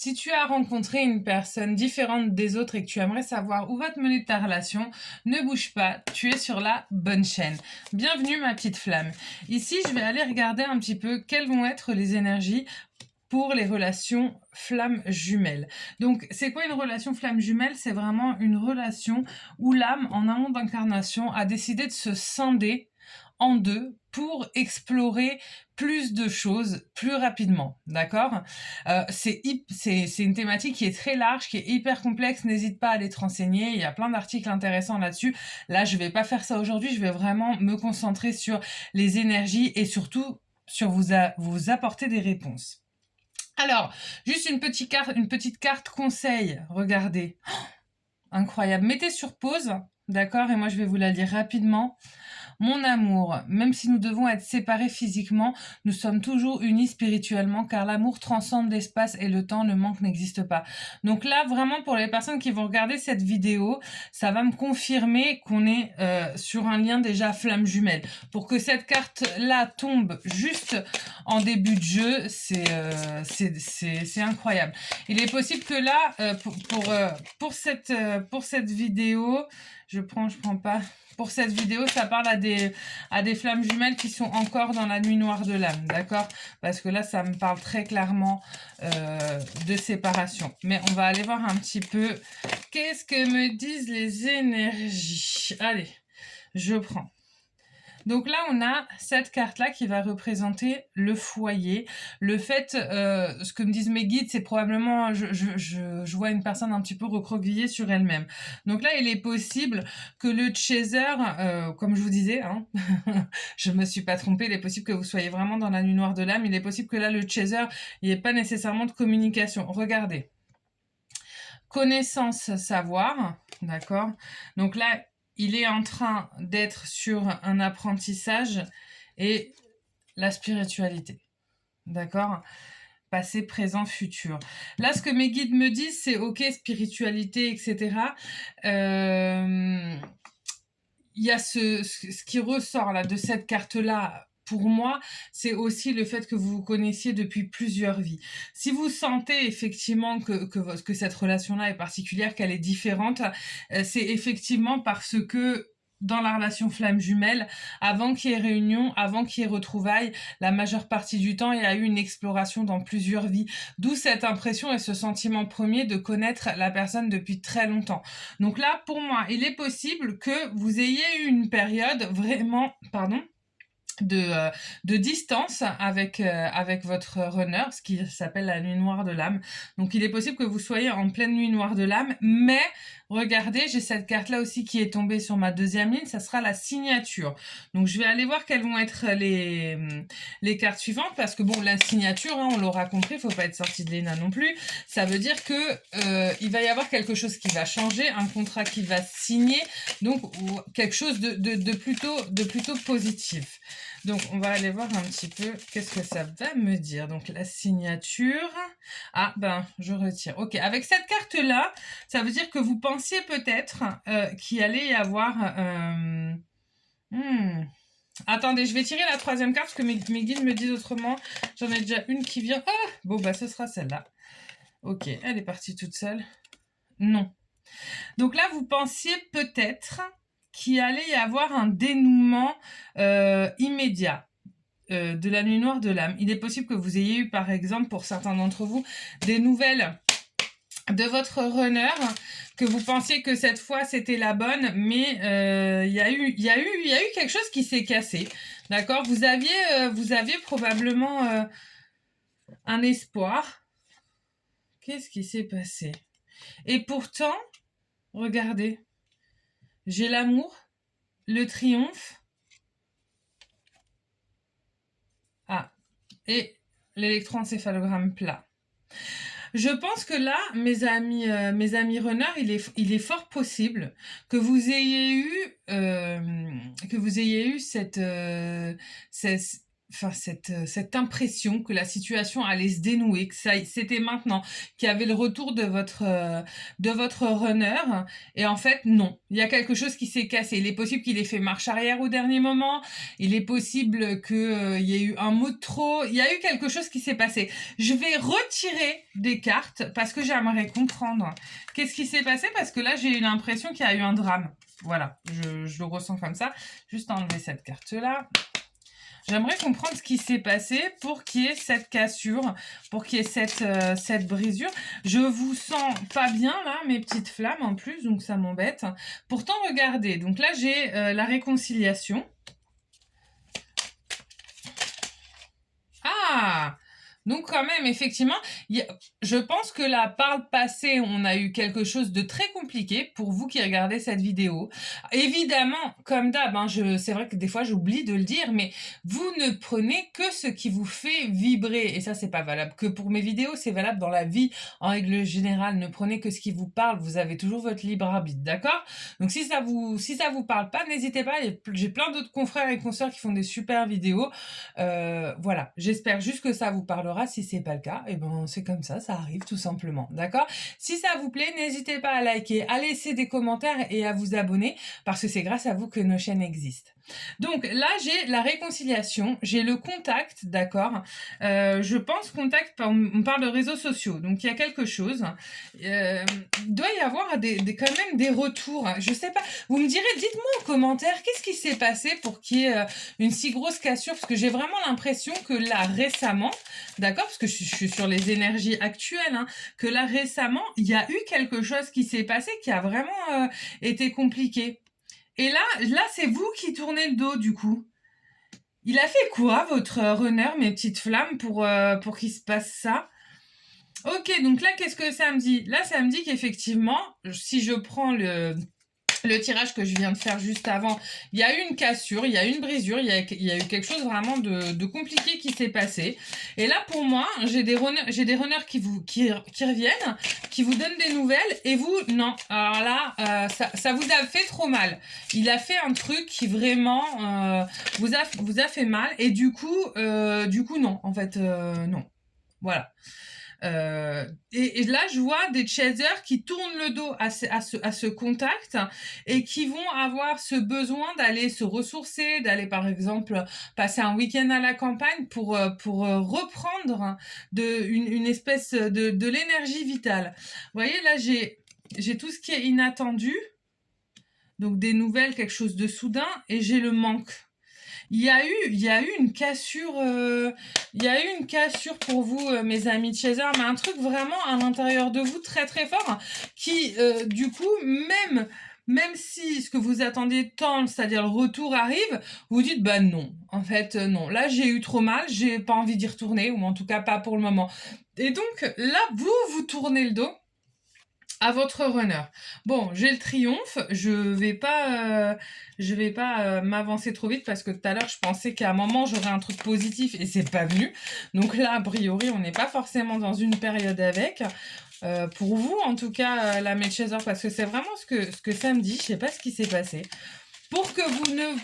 Si tu as rencontré une personne différente des autres et que tu aimerais savoir où va te mener ta relation, ne bouge pas, tu es sur la bonne chaîne. Bienvenue ma petite flamme. Ici, je vais aller regarder un petit peu quelles vont être les énergies pour les relations flammes jumelles. Donc, c'est quoi une relation flamme jumelle? C'est vraiment une relation où l'âme, en un monde d'incarnation, a décidé de se scinder en deux pour explorer plus de choses plus rapidement, d'accord? C'est une thématique qui est très large, qui est hyper complexe, n'hésite pas à aller te renseigner, il y a plein d'articles intéressants là-dessus. Là, je vais pas faire ça aujourd'hui, je vais vraiment me concentrer sur les énergies et surtout sur vous apporter des réponses. Alors, juste une petite carte conseil, regardez. Oh, incroyable, mettez sur pause, d'accord? Et moi je vais vous la lire rapidement. Mon amour, même si nous devons être séparés physiquement, nous sommes toujours unis spirituellement car l'amour transcende l'espace et le temps, le manque n'existe pas. Donc là, vraiment, pour les personnes qui vont regarder cette vidéo, ça va me confirmer qu'on est sur un lien déjà flamme jumelle. Pour que cette carte-là tombe juste en début de jeu, c'est incroyable. Il est possible que là, pour cette vidéo, je prends pas... Pour cette vidéo, ça parle à des flammes jumelles qui sont encore dans la nuit noire de l'âme, d'accord? Parce que là, ça me parle très clairement de séparation. Mais on va aller voir un petit peu qu'est-ce que me disent les énergies. Allez, je prends. Donc là, on a cette carte-là qui va représenter le foyer. Le fait, ce que me disent mes guides, c'est probablement, je vois une personne un petit peu recroquevillée sur elle-même. Donc là, il est possible que le chaser, comme je vous disais, hein, je me suis pas trompée, il est possible que vous soyez vraiment dans la nuit noire de l'âme. Il est possible que là, le chaser, il n'y ait pas nécessairement de communication. Regardez. Connaissance, savoir, d'accord? Donc là, il est en train d'être sur un apprentissage et la spiritualité, d'accord? Passé, présent, futur. Là, ce que mes guides me disent, c'est ok, spiritualité, etc. Il y a ce qui ressort là de cette carte-là. Pour moi, c'est aussi le fait que vous vous connaissiez depuis plusieurs vies. Si vous sentez effectivement que cette relation-là est particulière, qu'elle est différente, c'est effectivement parce que dans la relation flamme jumelle, avant qu'il y ait réunion, avant qu'il y ait retrouvailles, la majeure partie du temps, il y a eu une exploration dans plusieurs vies. D'où cette impression et ce sentiment premier de connaître la personne depuis très longtemps. Donc là, pour moi, il est possible que vous ayez eu une période vraiment, de distance avec votre runner, ce qui s'appelle la nuit noire de l'âme. Donc il est possible que vous soyez en pleine nuit noire de l'âme, mais regardez, j'ai cette carte là aussi qui est tombée sur ma deuxième ligne, ça sera la signature. Donc je vais aller voir quelles vont être les cartes suivantes, parce que bon, la signature, hein, on l'aura compris, faut pas être sorti de l'ENA non plus, ça veut dire que il va y avoir quelque chose qui va changer, un contrat qui va signer, donc quelque chose de plutôt positif. Donc, on va aller voir un petit peu qu'est-ce que ça va me dire. Donc, la signature. Ah, ben, je retire. Ok, avec cette carte-là, ça veut dire que vous pensiez peut-être qu'il allait y avoir... Attendez, je vais tirer la troisième carte parce que mes guides me disent autrement. J'en ai déjà une qui vient. Ah, bon, bah, ce sera celle-là. Ok, elle est partie toute seule. Non. Donc là, vous pensiez peut-être qu'il allait y avoir un dénouement immédiat de la nuit noire de l'âme. Il est possible que vous ayez eu, par exemple, pour certains d'entre vous, des nouvelles de votre runner, que vous pensiez que cette fois c'était la bonne, mais il y a eu quelque chose qui s'est cassé. D'accord? Vous aviez probablement un espoir. Qu'est-ce qui s'est passé? Et pourtant, regardez, j'ai l'amour, le triomphe, et l'électroencéphalogramme plat. Je pense que là, mes amis runners, il est fort possible que vous ayez eu cette enfin cette impression que la situation allait se dénouer, que ça c'était maintenant, qu'il y avait le retour de votre runner, et en fait non, il y a quelque chose qui s'est cassé. Il est possible qu'il ait fait marche arrière au dernier moment, il est possible que il y ait eu un mot de trop, il y a eu quelque chose qui s'est passé. Je vais retirer des cartes parce que j'aimerais comprendre qu'est-ce qui s'est passé, parce que là j'ai eu l'impression qu'il y a eu un drame. Voilà, je le ressens comme ça. Juste enlever cette carte là. J'aimerais comprendre ce qui s'est passé pour qu'il y ait cette cassure, pour qu'il y ait cette brisure. Je vous sens pas bien là, mes petites flammes en plus, donc ça m'embête. Pourtant, regardez, donc là j'ai la réconciliation. Ah! Donc quand même, effectivement, je pense que là, par le passé, on a eu quelque chose de très compliqué pour vous qui regardez cette vidéo. Évidemment, comme d'hab, hein, c'est vrai que des fois j'oublie de le dire, mais vous ne prenez que ce qui vous fait vibrer. Et ça, c'est pas valable que pour mes vidéos, c'est valable dans la vie en règle générale. Ne prenez que ce qui vous parle, vous avez toujours votre libre arbitre, d'accord? Donc si ça vous parle pas, n'hésitez pas, j'ai plein d'autres confrères et consoeurs qui font des super vidéos. Voilà, j'espère juste que ça vous parlera. Si c'est pas le cas, et ben c'est comme ça arrive tout simplement, d'accord? Si ça vous plaît, n'hésitez pas à liker, à laisser des commentaires et à vous abonner, parce que c'est grâce à vous que nos chaînes existent. Donc là, j'ai la réconciliation, j'ai le contact, d'accord? Je pense contact, on parle de réseaux sociaux, donc il y a quelque chose. Il doit y avoir quand même des retours. Je sais pas, vous me direz, dites-moi en commentaire, qu'est-ce qui s'est passé pour qu'il y ait une si grosse cassure? Parce que j'ai vraiment l'impression que là, récemment, d'accord, parce que je suis sur les énergies actuelles, hein, que là, récemment, il y a eu quelque chose qui s'est passé qui a vraiment été compliqué. Et là, c'est vous qui tournez le dos, du coup. Il a fait quoi, votre runner, mes petites flammes, pour qu'il se passe ça? Ok, donc là, qu'est-ce que ça me dit? Là, ça me dit qu'effectivement, si je prends le tirage que je viens de faire juste avant, il y a eu une cassure, il y a eu une brisure, il y a eu quelque chose vraiment de compliqué qui s'est passé. Et là, pour moi, j'ai des runners qui reviennent, qui vous donnent des nouvelles, et vous, non. Alors là, ça vous a fait trop mal. Il a fait un truc qui vraiment vous a fait mal, et du coup, non. En fait, non. Voilà. Et là, je vois des chasers qui tournent le dos à ce contact et qui vont avoir ce besoin d'aller se ressourcer, d'aller par exemple passer un week-end à la campagne pour reprendre une espèce de l'énergie vitale. Vous voyez, là, j'ai tout ce qui est inattendu, donc des nouvelles, quelque chose de soudain, et j'ai le manque. Il y a eu une cassure, pour vous, mes amis de Chaser, mais un truc vraiment à l'intérieur de vous très très fort, qui, du coup, même si ce que vous attendiez tant, c'est-à-dire le retour arrive, vous dites bah non, en fait non. Là j'ai eu trop mal, j'ai pas envie d'y retourner, ou en tout cas pas pour le moment. Et donc là vous tournez le dos à votre runner. Bon, j'ai le triomphe, je vais pas m'avancer trop vite parce que tout à l'heure je pensais qu'à un moment j'aurais un truc positif et c'est pas venu. Donc là, a priori, on n'est pas forcément dans une période avec. Pour vous, en tout cas, la Chaser, parce que c'est vraiment ce que ça me dit, je sais pas ce qui s'est passé. Pour que vous ne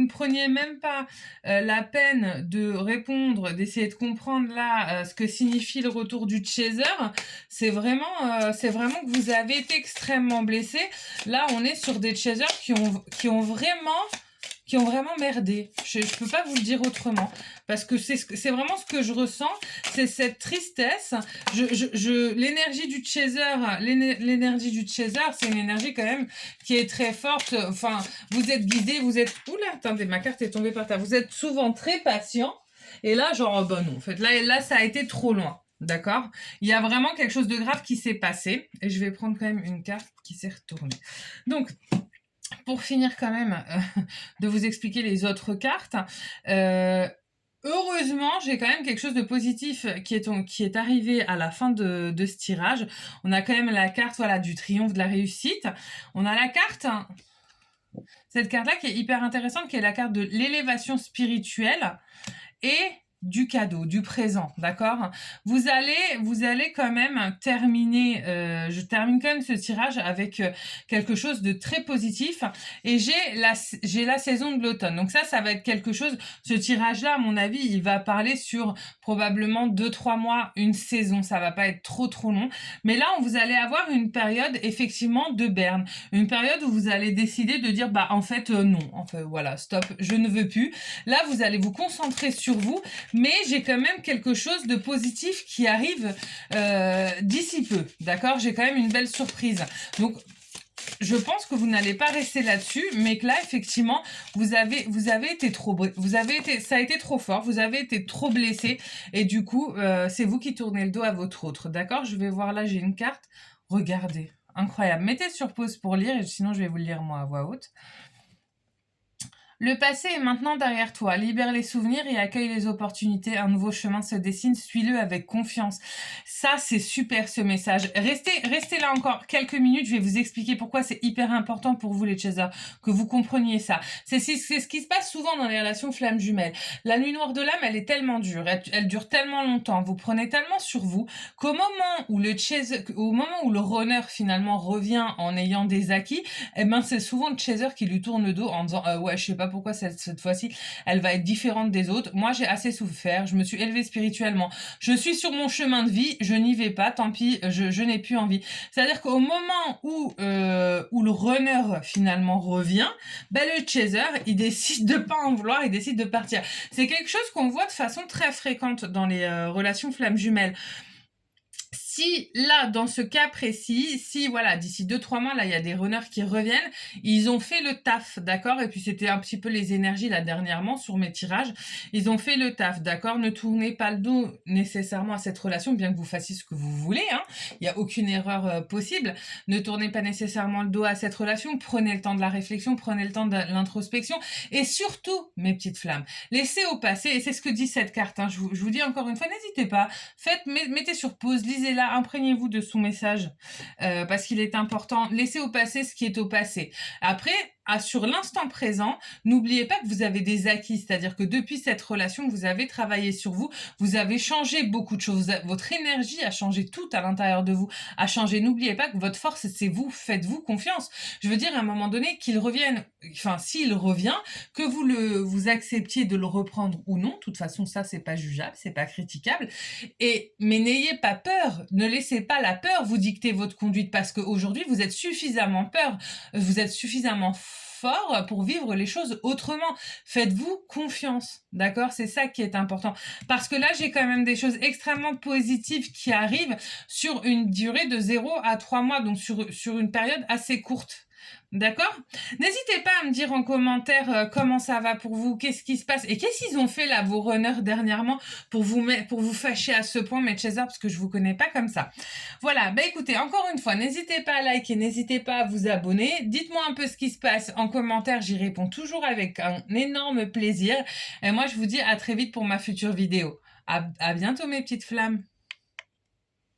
preniez même pas la peine de répondre, d'essayer de comprendre là ce que signifie le retour du chaser, c'est vraiment que vous avez été extrêmement blessé. Là, on est sur des chasers qui ont vraiment merdé. Je peux pas vous le dire autrement, parce que c'est vraiment ce que je ressens, c'est cette tristesse. L'énergie du chaser, c'est une énergie quand même qui est très forte. Enfin, vous êtes guidé, oula, attendez, ma carte est tombée par terre. Vous êtes souvent très patient, et là, genre, oh, bah non, en fait, là, ça a été trop loin. D'accord? Il y a vraiment quelque chose de grave qui s'est passé, et je vais prendre quand même une carte qui s'est retournée. Donc, pour finir quand même de vous expliquer les autres cartes, heureusement, j'ai quand même quelque chose de positif qui est arrivé à la fin de ce tirage. On a quand même la carte du triomphe de la réussite. On a la carte, cette carte-là qui est hyper intéressante, qui est la carte de l'élévation spirituelle. Et du cadeau, du présent, d'accord? Vous allez quand même terminer, je termine quand même ce tirage avec quelque chose de très positif et j'ai la saison de l'automne. Donc ça va être quelque chose, ce tirage-là, à mon avis, il va parler sur probablement 2-3 mois, une saison, ça va pas être trop long. Mais là, vous allez avoir une période effectivement de berne, une période où vous allez décider de dire, bah en fait non, enfin voilà, stop, je ne veux plus. Là, vous allez vous concentrer sur vous, mais j'ai quand même quelque chose de positif qui arrive d'ici peu, d'accord? J'ai quand même une belle surprise. Donc, je pense que vous n'allez pas rester là-dessus, mais que là, effectivement, vous avez été ça a été trop fort, vous avez été trop blessé, et du coup, c'est vous qui tournez le dos à votre autre, d'accord? Je vais voir là, j'ai une carte. Regardez, incroyable. Mettez sur pause pour lire, et sinon je vais vous le lire moi à voix haute. Le passé est maintenant derrière toi. Libère les souvenirs et accueille les opportunités. Un nouveau chemin se dessine. Suis-le avec confiance. Ça, c'est super ce message. Restez là encore quelques minutes. Je vais vous expliquer pourquoi c'est hyper important pour vous les chasers, que vous compreniez ça. C'est ce qui se passe souvent dans les relations flammes jumelles. La nuit noire de l'âme, elle est tellement dure. Elle dure tellement longtemps. Vous prenez tellement sur vous qu'au moment où le runner finalement revient en ayant des acquis, eh ben c'est souvent le chaser qui lui tourne le dos en disant ouais, je sais pas pourquoi cette fois-ci elle va être différente des autres. Moi j'ai assez souffert, je me suis élevée spirituellement, je suis sur mon chemin de vie, je n'y vais pas, tant pis, je n'ai plus envie. C'est-à-dire qu'au moment où le runner finalement revient, ben le chaser il décide de pas en vouloir, il décide de partir. C'est quelque chose qu'on voit de façon très fréquente dans les relations flammes jumelles. Si là, dans ce cas précis, si voilà, d'ici 2-3 mois, là, il y a des runners qui reviennent, ils ont fait le taf, d'accord? Et puis c'était un petit peu les énergies là dernièrement sur mes tirages. Ils ont fait le taf, d'accord? Ne tournez pas le dos nécessairement à cette relation, bien que vous fassiez ce que vous voulez, hein. Il n'y a aucune erreur possible. Ne tournez pas nécessairement le dos à cette relation. Prenez le temps de la réflexion, prenez le temps de l'introspection. Et surtout, mes petites flammes, laissez au passé, et c'est ce que dit cette carte, hein, je vous dis encore une fois, n'hésitez pas, mettez sur pause, lisez-la, imprégnez-vous de son message parce qu'il est important. Laissez au passé ce qui est au passé. Après, sur l'instant présent, n'oubliez pas que vous avez des acquis, c'est-à-dire que depuis cette relation, vous avez travaillé sur vous, vous avez changé beaucoup de choses, votre énergie a changé, tout à l'intérieur de vous a changé. N'oubliez pas que votre force, c'est vous, faites-vous confiance. Je veux dire, à un moment donné, qu'il revienne, enfin, s'il revient, que vous acceptiez de le reprendre ou non, de toute façon, ça, c'est pas jugeable, c'est pas critiquable, mais n'ayez pas peur, ne laissez pas la peur vous dicter votre conduite, parce qu'aujourd'hui, vous êtes suffisamment fort pour vivre les choses autrement. Faites-vous confiance, d'accord? C'est ça qui est important. Parce que là, j'ai quand même des choses extrêmement positives qui arrivent sur une durée de 0 à 3 mois, donc sur une période assez courte. D'accord? N'hésitez pas à me dire en commentaire comment ça va pour vous, qu'est-ce qui se passe et qu'est-ce qu'ils ont fait là, vos runners dernièrement, pour vous fâcher à ce point, mes chasers, parce que je vous connais pas comme ça. Voilà, bah écoutez, encore une fois, n'hésitez pas à liker, n'hésitez pas à vous abonner. Dites-moi un peu ce qui se passe en commentaire, j'y réponds toujours avec un énorme plaisir. Et moi, je vous dis à très vite pour ma future vidéo. À bientôt, mes petites flammes.